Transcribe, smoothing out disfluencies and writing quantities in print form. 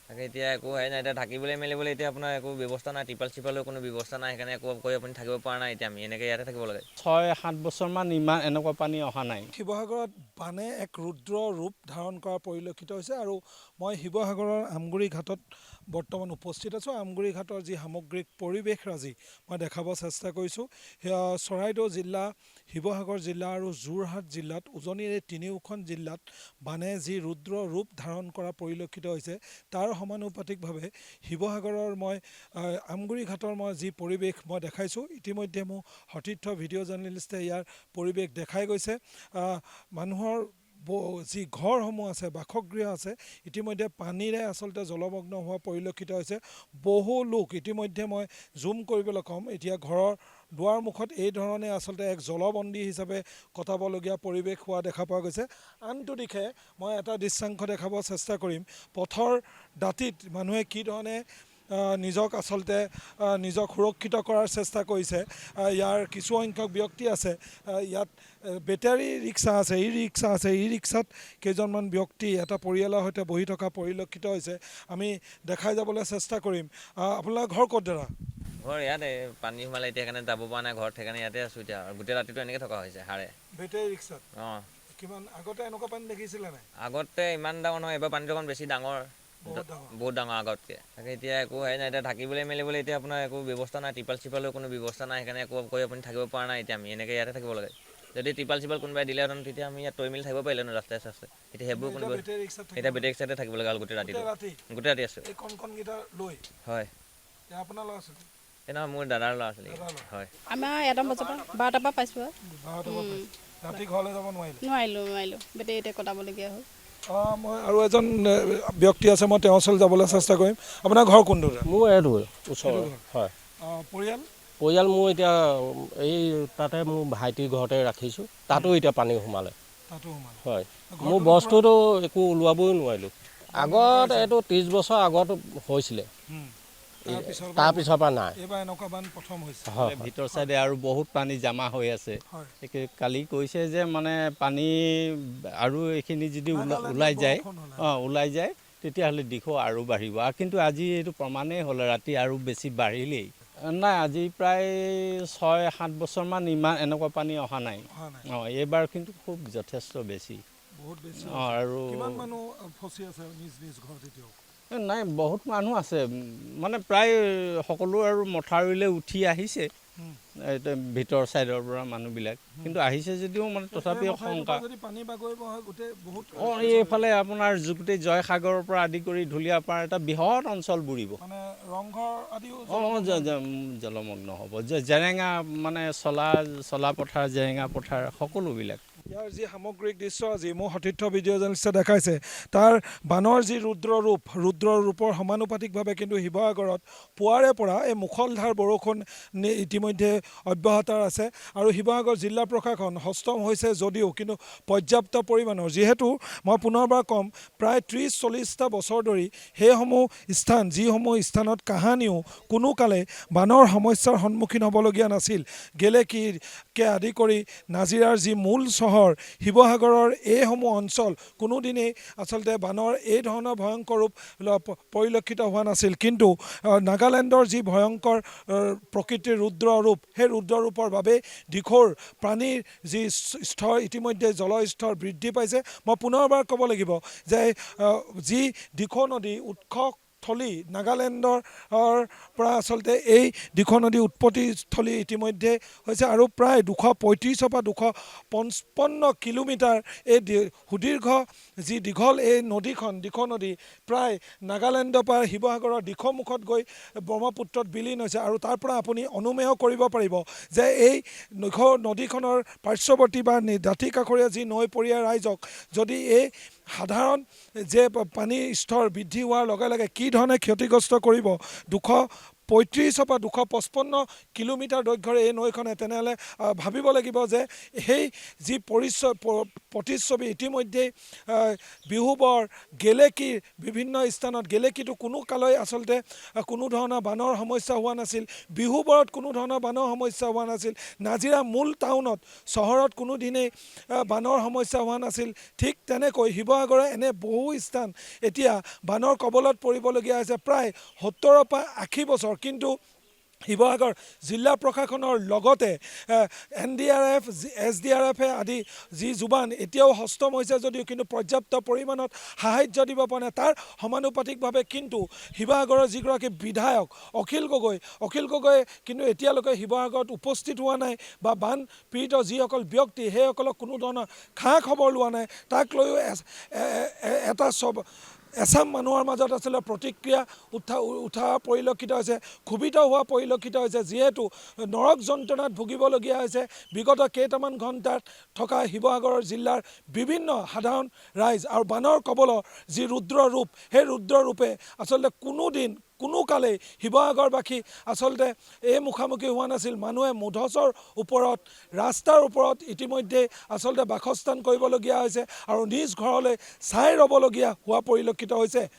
তাকে এতিয়া একো হেৰি নাই, এতিয়া ঢাকিবলৈ মেলিবলৈ এতিয়া আপোনাৰ একো ব্যৱস্থা নাই, টিপাল চিপালৰ কোনো ব্যৱস্থা নাই, সেইকাৰণে একো কৈ আপুনি থাকিব পৰা নাই। এতিয়া আমি এনেকৈ ইয়াতে থাকিব লাগে। 6-7 বছৰমান ইমান এনেকুৱা পানী অহা নাই। শিৱসাগৰত বানে এক ৰুদ্ৰ ৰূপ ধাৰণ কৰা পৰিলক্ষিত হৈছে আৰু মই শিৱসাগৰৰ আমগুৰি ঘাটত বৰ্তমান উপস্থিত আছোঁ। আমগুৰি ঘাটৰ যি সামগ্ৰিক পৰিৱেশৰাজি মই দেখাব চেষ্টা কৰিছোঁ। চৰাইদেউ জিলা, শিৱসাগৰ জিলা আৰু যোৰহাট জিলাত উজনিৰ এই তিনিওখন জিলাত বানে যি ৰুদ্ৰ ৰূপ ধাৰণ কৰা পৰিলক্ষিত হৈছে, তাৰ সমানুপাতিকভাৱে শিৱসাগৰৰ মই আমগুৰি ঘাটৰ মই যি পৰিৱেশ মই দেখাইছোঁ, ইতিমধ্যে মোৰ সতীৰ্থ ভিডিঅ' জাৰ্নেলিষ্টে ইয়াৰ পৰিৱেশ দেখাই গৈছে। মানুহৰ যি ঘৰসমূহ আছে, বাসগৃহ আছে, ইতিমধ্যে পানীৰে আচলতে জলমগ্ন হোৱা পৰিলক্ষিত হৈছে। বহু লোক ইতিমধ্যে মই জুম কৰিবলৈ ক'ম, এতিয়া ঘৰৰ দুৱাৰ মুখত এই ধৰণে আচলতে এক জলবন্দী হিচাপে কটাবলগীয়া পৰিৱেশ হোৱা দেখা পোৱা গৈছে। আনটো দিশে মই এটা দৃশ্যাংশ দেখাব চেষ্টা কৰিম, পথৰ দাঁতিত মানুহে কি ধৰণে নিজক আচলতে নিজক সুৰক্ষিত কৰাৰ চেষ্টা কৰিছে। ইয়াৰ কিছুসংখ্যক ব্যক্তি আছে, ইয়াত বেটাৰী ৰিক্সা আছে, ই ৰিক্সা আছে, ই ৰিক্সাত কেইজনমান ব্যক্তি এটা পৰিয়ালৰ সৈতে বহি থকা পৰিলক্ষিত হৈছে। আমি দেখাই যাবলৈ চেষ্টা কৰিম। আপোনাৰ ঘৰ ক'ত দাদা? ঘৰ ইয়াতে, পানী সোমালে এতিয়া সেইকাৰণে যাব পৰা নাই ঘৰত, সেইকাৰণে ইয়াতে আছোঁ এতিয়া। গোটেই ৰাতিটো এনেকৈ থকা হৈছে হাৰে। বেটাৰী ৰিক্সাত অঁ, কিমান আগতে এনেকুৱা পানী দেখিছিলে নাই? আগতে ইমান ডাঙৰ নহয়, এইবাৰ পানীটো অকণ বেছি ডাঙৰ, বহুত ডাঙৰ। বহুত ডাঙৰ আগতকৈ। তাকে এতিয়া একো হেৰি নাই, এতিয়া ঢাকিবলৈ মেলিবলৈ এতিয়া আপোনাৰ একো ব্যৱস্থা নাই, টিপাল চিপালৰ কোনো ব্যৱস্থা নাই, সেইকাৰণে একো কৈ আপুনি থাকিব পৰা নাই। এতিয়া আমি এনেকৈ ইয়াতে থাকিব লাগে। যদি টিপাল চিপাল কোনোবাই দিলেহেঁতেন তেতিয়া আমি ইয়াত তৰি মেলি থাকিব পাৰিলেহেঁতেন ৰাস্তাই চাস্তাই। এতিয়া সেইবোৰ কোনো, বেটাৰী ৰিক্সাত এতিয়া বেটেৰী ৰিক্সাতে থাকিব লগা হ'ল গোটেই ৰাতিটো। গোটেই ৰাতি আছোঁ। এই কণকণকেইটা লৈ হয়, আপোনাৰ ল'ৰা ছোৱালী? এই নহয়, মোৰ দাদাৰ ল'ৰা ছোৱালী। হয়, আমাৰ 1টামান বজাৰ পৰা 12টাৰ পৰা পাইছোঁ আৰু 12টাৰ পৰা পাইছে। ৰাতি ঘৰলৈ যাব নোৱাৰিলে? নোৱাৰিলোঁ, বেটেৰীতে কটাবলগীয়া হ'ল। মই আৰু এজন ব্যক্তি আছে, মই তেওঁৰ ওচৰলৈ যাবলৈ চেষ্টা কৰিম। আপোনাৰ ঘৰ কোনটো? মোৰ এইটো ওচৰ হয়। পৰিয়াল? পৰিয়াল মোৰ এতিয়া এই তাতে মোৰ ভাইটিৰ ঘৰতে ৰাখিছোঁ, তাতো এতিয়া পানী সোমালে। তাতো সোমালে? হয়, মোৰ বস্তুটো একো ওলোৱাবই নোৱাৰিলোঁ। আগত এইটো 30 বছৰ আগত হৈছিলে, তাৰপিছৰ পৰা নাই। এইবাৰ এনেকুৱা বান প্ৰথম হৈছে। হয়, ভিতৰ চাইডে আৰু বহুত পানী জমা হৈ আছে। কালি কৈছে যে মানে পানী আৰু এইখিনি যদি ওলাই যায় তেতিয়াহ'লে দিশো আৰু বাঢ়িব। কিন্তু আজি এইটো প্ৰমাণেই হ'ল, ৰাতি আৰু বেছি বাঢ়িলেই। নাই, আজি প্ৰায় 6-7 বছৰমান ইমান এনেকুৱা পানী অহা নাই। এইবাৰ কিন্তু খুব যথেষ্ট বেছি। বহুত বেছি। আৰু কিমান মানুহ ফচি আছে নিজ নিজ ঘৰত এতিয়াও? নাই, বহুত মানুহ আছে, মানে প্ৰায় সকলো আৰু মথাউৰিলৈ উঠি আহিছে ভিতৰ চাইডৰ পৰা মানুহবিলাক, কিন্তু আহিছে যদিও মানে তথাপিও শংকা। এইফালে আপোনাৰ গোটেই জয়সাগৰৰ পৰা আদি কৰি ঢুলীয়াপাৰ এটা বৃহৎ অঞ্চল বুৰিব, জলমগ্ন হ'ব। জেৰেঙা মানে চলা পথাৰ, জেৰেঙা পথাৰ সকলোবিলাক। ইয়াৰ যি সামগ্ৰিক দৃশ্য আজি মোৰ সতীৰ্থ ভিডিঅ' জাৰ্নেলিষ্টে দেখাইছে, তাৰ বানৰ যি ৰুদ্ৰ ৰূপৰ সমানুপাতিকভাৱে কিন্তু শিৱসাগৰত পুৱাৰে পৰা এই মুখলধাৰ বৰষুণ ইতিমধ্যে অব্যাহত আছে। আৰু শিৱসাগৰ জিলা প্ৰশাসন সষ্টম হৈছে যদিও কিন্তু পৰ্যাপ্ত পৰিমাণৰ, যিহেতু মই পুনৰবাৰ ক'ম, প্ৰায় 30-40টা বছৰ ধৰি সেইসমূহ স্থান, যিসমূহ স্থানত কাহানিও কোনো কালে বানৰ সমস্যাৰ সন্মুখীন হ'বলগীয়া নাছিল, গেলেকীকে আদি কৰি নাজিৰাৰ যি মূল চহৰ শিৱসাগৰৰ এইসমূহ অঞ্চল কোনোদিনেই আচলতে বানৰ এই ধৰণৰ ভয়ংকৰ ৰূপ পৰিলক্ষিত হোৱা নাছিল। কিন্তু নাগালেণ্ডৰ যি ভয়ংকৰ প্ৰকৃতিৰ ৰুদ্ৰ ৰূপ, সেই ৰুদ্ৰ ৰূপৰ বাবেই দিখৌৰ পানীৰ যি স্তৰ, ইতিমধ্যে জলস্তৰ বৃদ্ধি পাইছে। মই পুনৰবাৰ ক'ব লাগিব যে যি দিখৌ নদী উৎসস্থলী, নাগালেণ্ডৰ পৰা আচলতে এই দিখৌ নদী উৎপত্তিস্থলী ইতিমধ্যে হৈছে, আৰু প্ৰায় 235 পৰা 255 কিলোমিটাৰ এই সুদীৰ্ঘ যি দীঘল এই নদীখন, দিখৌ নদী, প্ৰায় নাগালেণ্ডৰ পৰা শিৱসাগৰৰ দিখৌ মুখত গৈ ব্ৰহ্মপুত্ৰত বিলীন হৈছে। আৰু তাৰ পৰা আপুনি অনুমেয় কৰিব পাৰিব যে এই দিখৌ নদীখনৰ পাৰ্শ্বৱৰ্তী বা দাঁতি কাষৰীয়া যি নৈপৰীয়া ৰাইজক যদি এই সাধাৰণ যে পানীৰ স্তৰ বৃদ্ধি হোৱাৰ লগে লগে কি ধৰণে ক্ষতিগ্ৰস্ত কৰিব, 235 পৰা 255 কিলোমিটাৰ দৈৰ্ঘ্যৰ এই নৈখনে, তেনেহ'লে ভাবিব লাগিব যে সেই যি প্ৰতিচ্ছবি ইতিমধ্যেই বিহুবৰ গেলেকীৰ বিভিন্ন স্থানত, গেলেকীটো কোনো কালৈ আচলতে কোনো ধৰণৰ বানৰ সমস্যা হোৱা নাছিল, বিহুবৰত কোনো ধৰণৰ বানৰ সমস্যা হোৱা নাছিল, নাজিৰা মূল টাউনত চহৰত কোনো দিনেই বানৰ সমস্যা হোৱা নাছিল। ঠিক তেনেকৈ শিৱসাগৰৰ এনে বহু স্থান এতিয়া বানৰ কবলত পৰিবলগীয়া হৈছে প্ৰায় 70 পৰা 80 বছৰ। কিন্তু শিৱসাগৰ জিলা প্ৰশাসনৰ লগতে NDRF, SDRF আদি যি যোগান এতিয়াও হস্তম হৈছে যদিও কিন্তু পৰ্যাপ্ত পৰিমাণত সাহায্য দিব পৰা নাই। তাৰ সমানুপাতিকভাৱে কিন্তু শিৱসাগৰৰ যিগৰাকী বিধায়ক অখিল গগৈ কিন্তু এতিয়ালৈকে শিৱসাগৰত উপস্থিত হোৱা নাই বা বান পীড়িত যিসকল ব্যক্তি সেইসকলক কোনো ধৰণৰ খা খবৰ লোৱা নাই। তাক লৈও এটা এছাম মানুহৰ মাজত আচলতে প্ৰতিক্ৰিয়া উঠা পৰিলক্ষিত হৈছে, ক্ষোভিত হোৱা পৰিলক্ষিত হৈছে, যিহেতু নৰক যন্ত্ৰণাত ভুগিবলগীয়া হৈছে বিগত কেইটামান ঘণ্টাত থকা শিৱসাগৰ জিলাৰ বিভিন্ন সাধাৰণ ৰাইজ। আৰু বানৰ কবলৰ যি ৰুদ্ৰ ৰূপ, সেই ৰুদ্ৰ ৰূপে আচলতে কোনো কালেই শিৱসাগৰবাসী আচলতে এই মুখামুখি হোৱা নাছিল। মানুহে মুধচৰ ওপৰত, ৰাস্তাৰ ওপৰত ইতিমধ্যে আচলতে বাসস্থান কৰিবলগীয়া হৈছে আৰু নিজ ঘৰলৈ চাই ৰ'বলগীয়া হোৱা পৰিলক্ষিত হৈছে।